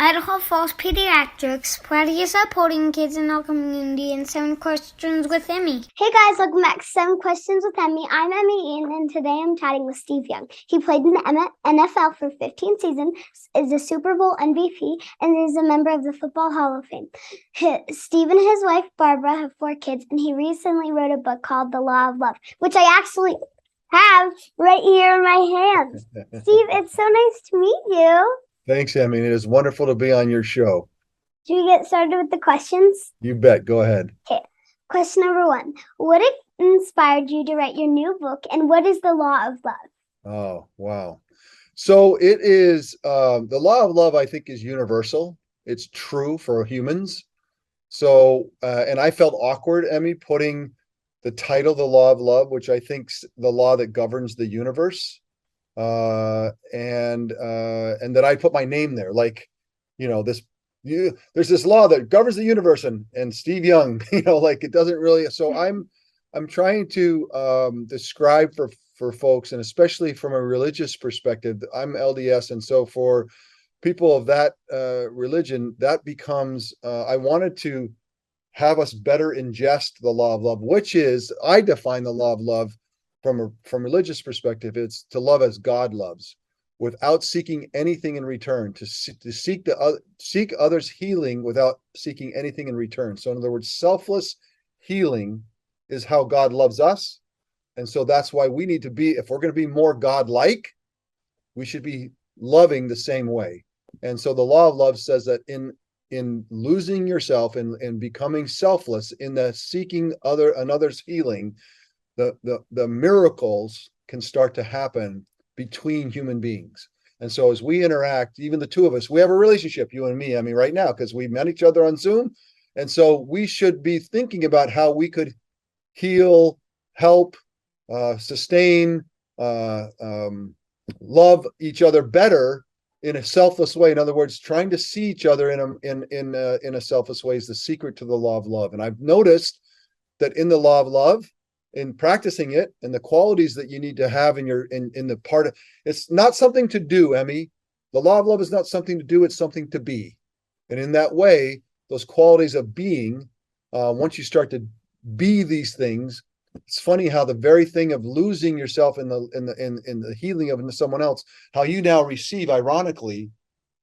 Idaho Falls Pediatrics, proudly supporting kids in our community, and 7 questions with Emmy. Hey guys, welcome back to 7 Questions with Emmy. I'm Emmy Ian, and today I'm chatting with Steve Young. He played in the NFL for 15 seasons, is a Super Bowl MVP, and is a member of the Football Hall of Fame. Steve and his wife Barbara have 4 kids, and he recently wrote a book called The Law of Love, which I actually have right here in my hands. Steve, it's so nice to meet you. Thanks, Emmy. It is wonderful to be on your show. Should we get started with the questions? You bet. Go ahead. Okay. Question number 1. What inspired you to write your new book, and what is the law of love? Oh, wow. So it is the law of love, I think, is universal. It's true for humans. So, and I felt awkward, Emmy, putting the title, The Law of Love, which I think's the law that governs the universe. And that I put my name there, like, there's this law that governs the universe, and Steve Young, like it doesn't really. So I'm trying to describe for folks, and especially from a religious perspective. I'm LDS, and so for people of that religion, that becomes I wanted to have us better ingest the law of love, which is, I define the law of love from religious perspective. It's to love as God loves, without seeking anything in return, to seek others' healing without seeking anything in return. So in other words, selfless healing is how God loves us. And so that's why we need to be, if we're going to be more God-like, we should be loving the same way. And so the law of love says that in losing yourself and becoming selfless, in the seeking another's healing, the miracles can start to happen between human beings. And so as we interact, even the two of us, we have a relationship, you and me, I mean, right now, because we met each other on Zoom. And so we should be thinking about how we could heal, help, sustain, love each other better in a selfless way. In other words, trying to see each other in a selfless way is the secret to the law of love. And I've noticed that in the law of love, in practicing it, and the qualities that you need to have in the part of, it's not something to do, Emmy. The law of love is not something to do, it's something to be. And in that way, those qualities of being, once you start to be these things, it's funny how the very thing of losing yourself in the healing of someone else, how you now receive, ironically,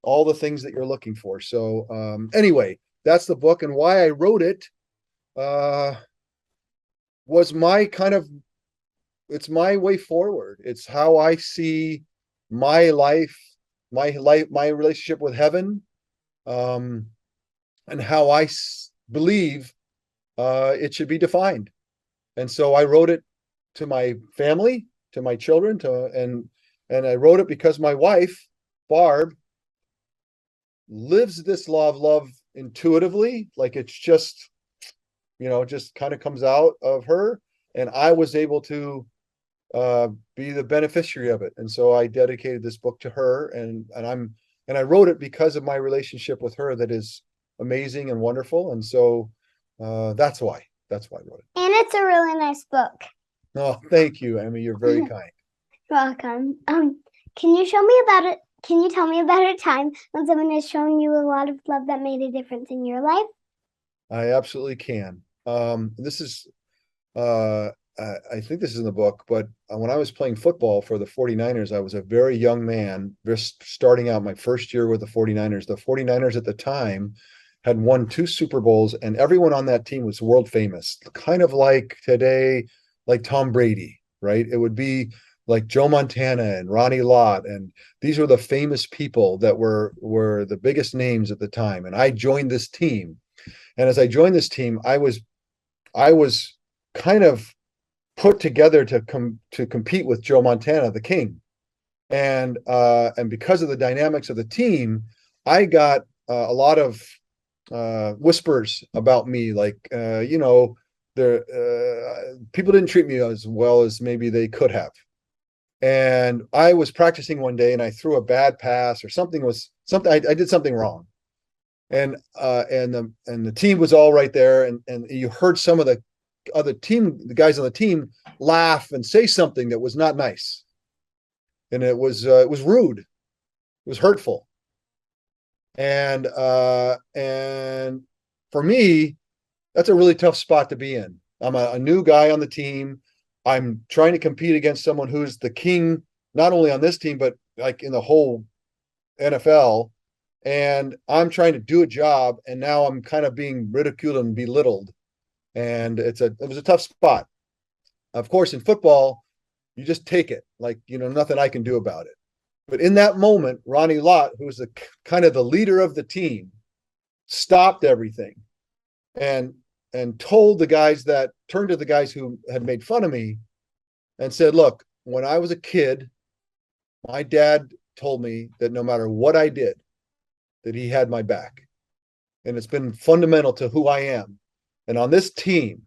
all the things that you're looking for. So anyway, that's the book, and why I wrote it was it's my way forward. It's how I see my life, my relationship with heaven, and how I believe it should be defined. And so I wrote it to my family, to my children, and I wrote it because my wife, Barb, lives this law of love intuitively, like it's just just kind of comes out of her, and I was able to be the beneficiary of it. And so I dedicated this book to her, and I wrote it because of my relationship with her that is amazing and wonderful. And so that's why I wrote it. And it's a really nice book. Oh, thank you, Emmy. You're very kind. Welcome. Can you show me about it? Can you tell me about a time when someone has shown you a lot of love that made a difference in your life? I absolutely can. This is, I think this is in the book, but when I was playing football for the 49ers, I was a very young man, just starting out my first year with the 49ers. The 49ers at the time had won 2 Super Bowls, and everyone on that team was world famous, kind of like today, like Tom Brady, right? It would be like Joe Montana and Ronnie Lott, and these were the famous people that were the biggest names at the time. And I joined this team. And as I joined this team, I was kind of put together to compete with Joe Montana, the king. And because of the dynamics of the team, I got a lot of whispers about me, like people didn't treat me as well as maybe they could have. And I was practicing one day, and I threw a bad pass, or I did something wrong. And the team was all right there, and you heard some of the guys on the team laugh and say something that was not nice, and it was rude, it was hurtful. And for me, that's a really tough spot to be in. I'm a new guy on the team. I'm trying to compete against someone who's the king, not only on this team, but like in the whole NFL. And I'm trying to do a job, and now I'm kind of being ridiculed and belittled. And it was a tough spot. Of course, in football, you just take it, like, nothing I can do about it. But in that moment, Ronnie Lott, who was the kind of the leader of the team, stopped everything and turned to the guys who had made fun of me and said, "Look, when I was a kid, my dad told me that no matter what I did, that he had my back. And it's been fundamental to who I am. And on this team,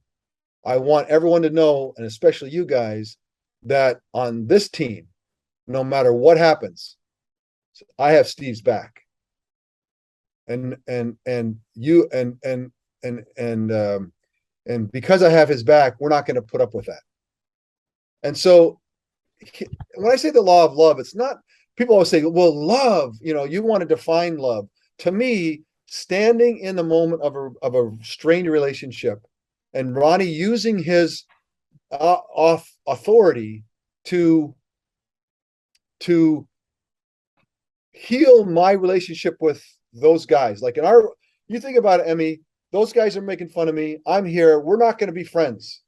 I want everyone to know, and especially you guys, that on this team, no matter what happens, I have Steve's back. And you and because I have his back, we're not going to put up with that." And so when I say the law of love, it's not, people always say, well, love, you want to define love. To me, standing in the moment of a strained relationship and Ronnie using his authority to heal my relationship with those guys. Like you think about it, Emmy, those guys are making fun of me. I'm here. We're not going to be friends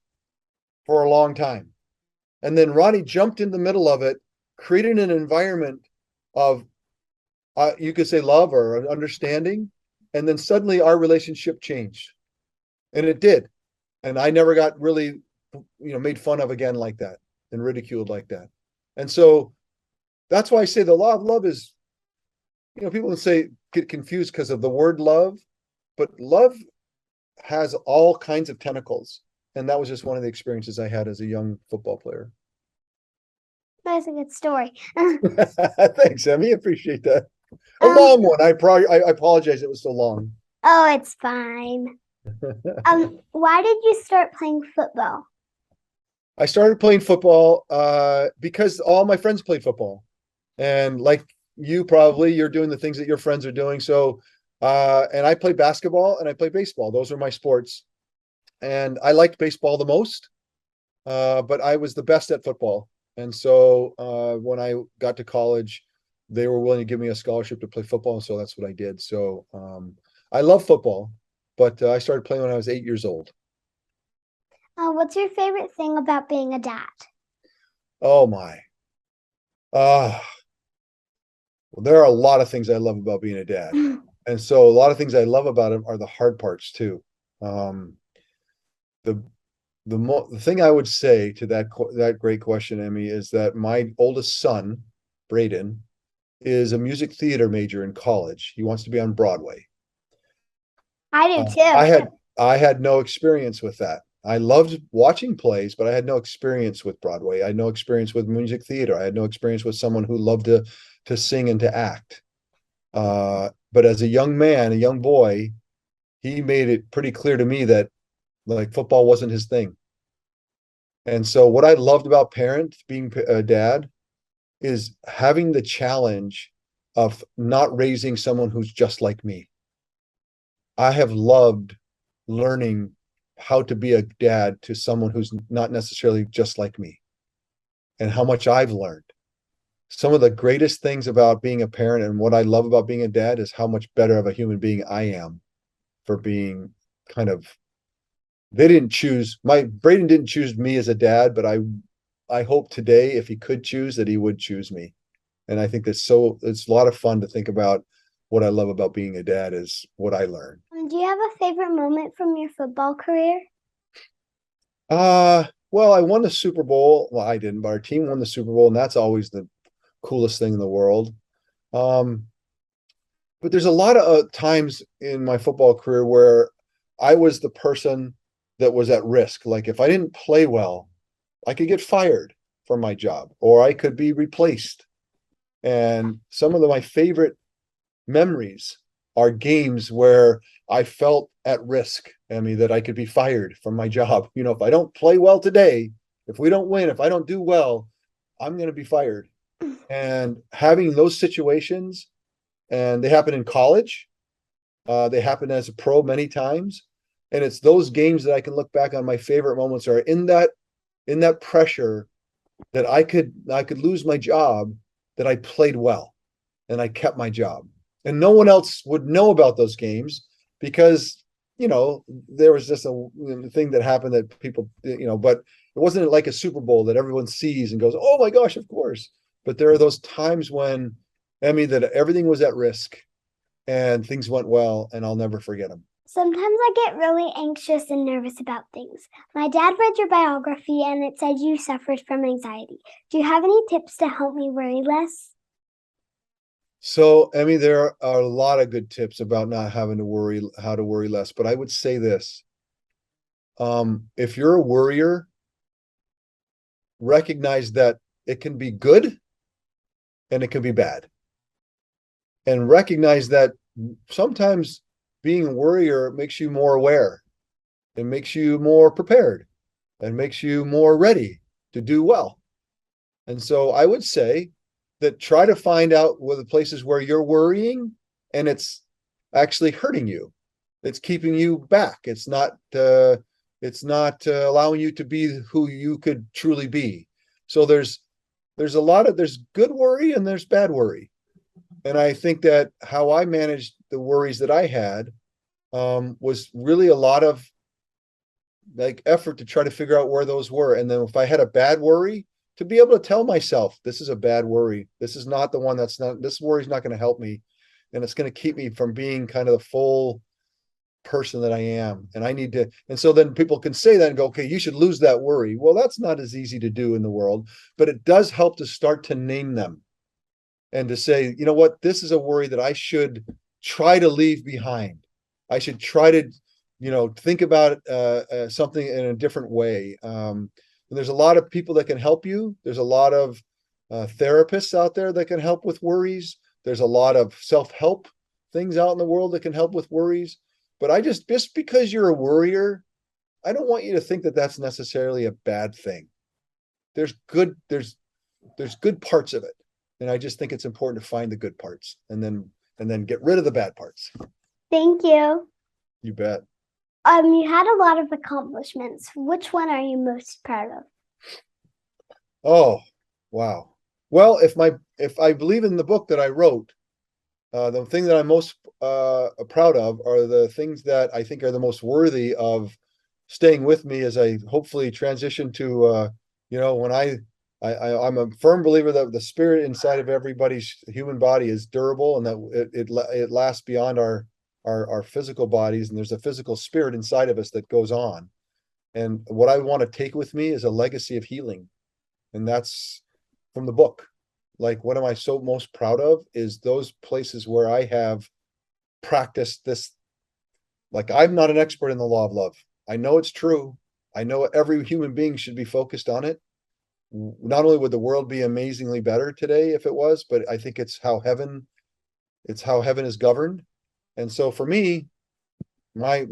for a long time. And then Ronnie jumped in the middle of it, created an environment of, you could say, love or understanding. And then suddenly our relationship changed. And it did. And I never got really, made fun of again like that and ridiculed like that. And so that's why I say the law of love is, people get confused because of the word love, but love has all kinds of tentacles. And that was just one of the experiences I had as a young football player. That's a good story. Thanks, Emmy. Appreciate that. A long one. I apologize. It was so long. Oh, it's fine. Why did you start playing football? I started playing football because all my friends played football. And like you're doing the things that your friends are doing. So, and I play basketball and I play baseball. Those are my sports. And I liked baseball the most, but I was the best at football. And so when I got to college, they were willing to give me a scholarship to play football. So that's what I did. So I love football, but I started playing when I was 8 years old. What's your favorite thing about being a dad? Oh my. Well, there are a lot of things I love about being a dad. And so a lot of things I love about him are the hard parts too. The thing I would say to that great question, Emmy, is that my oldest son, Braden, is a music theater major in college. He wants to be on Broadway. I do too. I had no experience with that. I loved watching plays, but I had no experience with Broadway. I had no experience with music theater. I had no experience with someone who loved to sing and to act. But as a young man, a young boy, he made it pretty clear to me that like football wasn't his thing. And so what I loved about being a dad, is having the challenge of not raising someone who's just like me. I have loved learning how to be a dad to someone who's not necessarily just like me, and how much I've learned. Some of the greatest things about being a parent and what I love about being a dad is how much better of a human being I am for being Braden didn't choose me as a dad, but I hope today, if he could choose, that he would choose me. And I think it's a lot of fun to think about. What I love about being a dad is what I learned. Do you have a favorite moment from your football career? Well, I won the Super Bowl. Well, I didn't, but our team won the Super Bowl, and that's always the coolest thing in the world. But there's a lot of times in my football career where I was the person that was at risk. Like if I didn't play well, I could get fired from my job, or I could be replaced. And some of my favorite memories are games where I felt at risk, that I could be fired from my job. If I don't play well today, if we don't win, if I don't do well, I'm going to be fired. And having those situations and they happen in college. They happen as a pro many times. And it's those games that I can look back on. My favorite moments are in that pressure that I could lose my job, that I played well and I kept my job. And no one else would know about those games because, there was just a thing that happened that people, but it wasn't like a Super Bowl that everyone sees and goes, oh my gosh, of course. But there are those times when, Emmy, that everything was at risk and things went well, and I'll never forget them. Sometimes I get really anxious and nervous about things. My dad read your biography and it said you suffered from anxiety. Do you have any tips to help me worry less? So, Emmy, there are a lot of good tips about not having to worry, how to worry less. But I would say this. If you're a worrier, recognize that it can be good and it can be bad. And recognize that sometimes being a worrier makes you more aware. It makes you more prepared and makes you more ready to do well. And so I would say that try to find out where the places where you're worrying and it's actually hurting you. It's keeping you back. It's not allowing you to be who you could truly be. So there's good worry and there's bad worry. And I think that how I managed the worries that I had was really a lot of like effort to try to figure out where those were. And then if I had a bad worry, to be able to tell myself, this is a bad worry. This is not the one this worry is not going to help me. And it's going to keep me from being kind of the full person that I am. And I need to, and so then people can say that and go, okay, you should lose that worry. Well, that's not as easy to do in the world, but it does help to start to name them and to say, you know what, this is a worry that I should try to leave behind. I should try to, think about something in a different way. And there's a lot of people that can help you. There's a lot of therapists out there that can help with worries. There's a lot of self-help things out in the world that can help with worries. But just because you're a worrier, I don't want you to think that that's necessarily a bad thing. There's good parts of it. And I just think it's important to find the good parts and then get rid of the bad parts. Thank you. You bet. You had a lot of accomplishments. Which one are you most proud of? Oh, wow. Well, if I believe in the book that I wrote, the thing that I'm most proud of are the things that I think are the most worthy of staying with me as I hopefully transition to, when I'm a firm believer that the spirit inside of everybody's human body is durable and that it lasts beyond our physical bodies, and there's a physical spirit inside of us that goes on. And what I want to take with me is a legacy of healing. And that's from the book. Like, what am I so most proud of is those places where I have practiced this. Like, I'm not an expert in the law of love. I know it's true. I know every human being should be focused on it. Not only would the world be amazingly better today if it was, but I think it's how heaven is governed. And so for me, my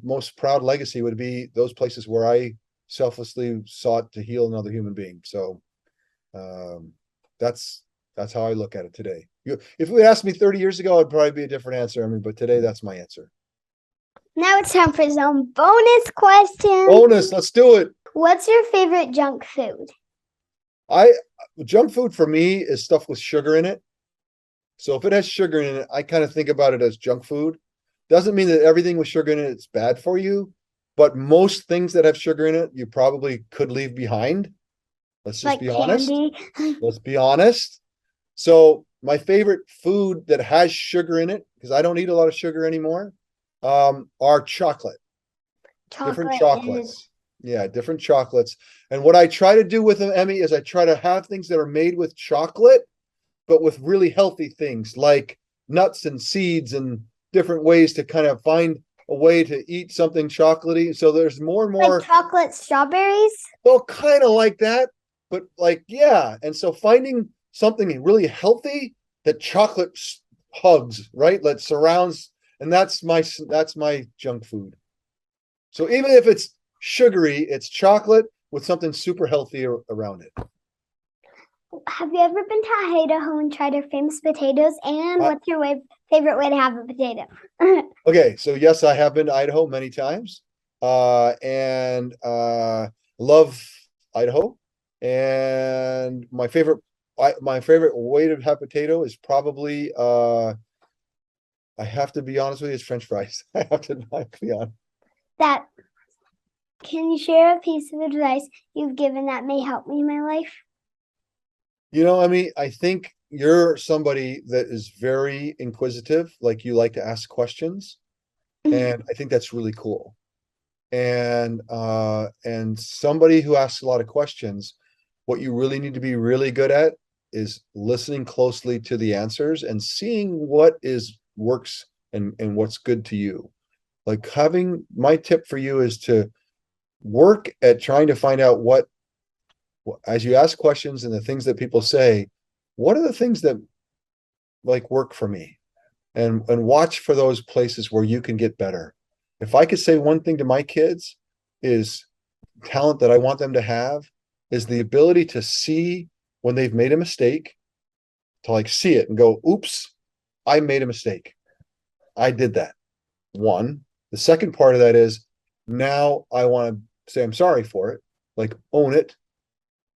most proud legacy would be those places where I selflessly sought to heal another human being. So that's how I look at it today. If you asked me 30 years ago, it'd probably be a different answer. But today that's my answer. Now it's time for some bonus questions. Bonus, let's do it. What's your favorite junk food? Junk food for me is stuff with sugar in it. So if it has sugar in it, I kind of think about it as junk food. Doesn't mean that everything with sugar in it is bad for you, but most things that have sugar in it, you probably could leave behind. Let's just be honest. Let's be honest. So my favorite food that has sugar in it, because I don't eat a lot of sugar anymore, are chocolate. Different chocolates. Yeah, different chocolates. And what I try to do with them, Emmy, is I try to have things that are made with chocolate, but with really healthy things like nuts and seeds and different ways to kind of find a way to eat something chocolatey. So there's more and more. Like chocolate strawberries? Well, kind of like that, but yeah. And so finding something really healthy that chocolate hugs, right? That surrounds, and that's my junk food. So even if it's sugary, it's chocolate with something super healthy around it. Have you ever been to Idaho and tried their famous potatoes? And what's your favorite way to have a potato? Okay, so yes, I have been to Idaho many times, and love Idaho. And my favorite way to have potato is probably I have to be honest with you, it's French fries. I have to be honest. That Can you share a piece of advice you've given that may help me in my life? Emmy, I think you're somebody that is very inquisitive, like you like to ask questions, and I think that's really cool. And somebody who asks a lot of questions, what you really need to be really good at is listening closely to the answers and seeing what works and what's good to you. Like my tip for you is to work at trying to find out as you ask questions and the things that people say, what are the things that like work for me? And watch for those places where you can get better. If I could say one thing to my kids is talent that I want them to have is the ability to see when they've made a mistake, to like see it and go, oops, I made a mistake. I did that. One. The second part of that is now I want to say I'm sorry for it, like own it.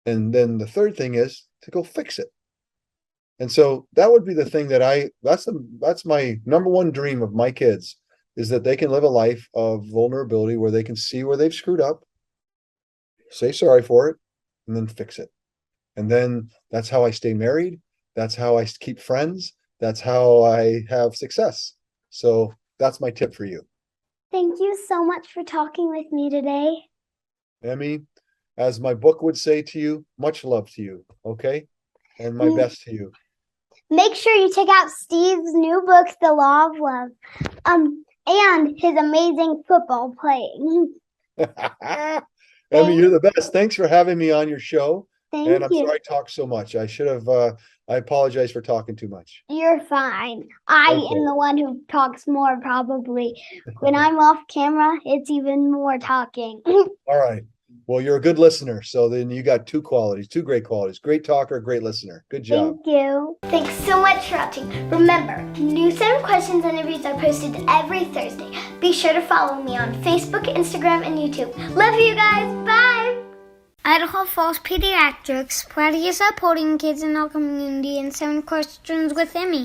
And then the third thing is to go fix it. And so that would be the thing that's my number one dream of my kids, is that they can live a life of vulnerability where they can see where they've screwed up, say sorry for it, and then fix it. And then that's how I stay married. That's how I keep friends. That's how I have success. So that's my tip for you. Thank you so much for talking with me today. Emmy, as my book would say to you, much love to you, okay? And my best to you. Make sure you check out Steve's new book, The Law of Love, and his amazing football playing. Emmy, you're the best. Thanks for having me on your show. Thank and I'm you. sorry I talked so much. I should have, I apologize for talking too much. You're fine. I am the one who talks more, probably. When I'm off camera, it's even more talking. All right. Well, you're a good listener. So then you got two great qualities. Great talker, great listener. Good job. Thank you. Thanks so much for watching. Remember, new 7 questions interviews are posted every Thursday. Be sure to follow me on Facebook, Instagram, and YouTube. Love you guys. Bye. Idaho Falls Pediatrics, proudly supporting kids in our community, and 7 questions with Emmy.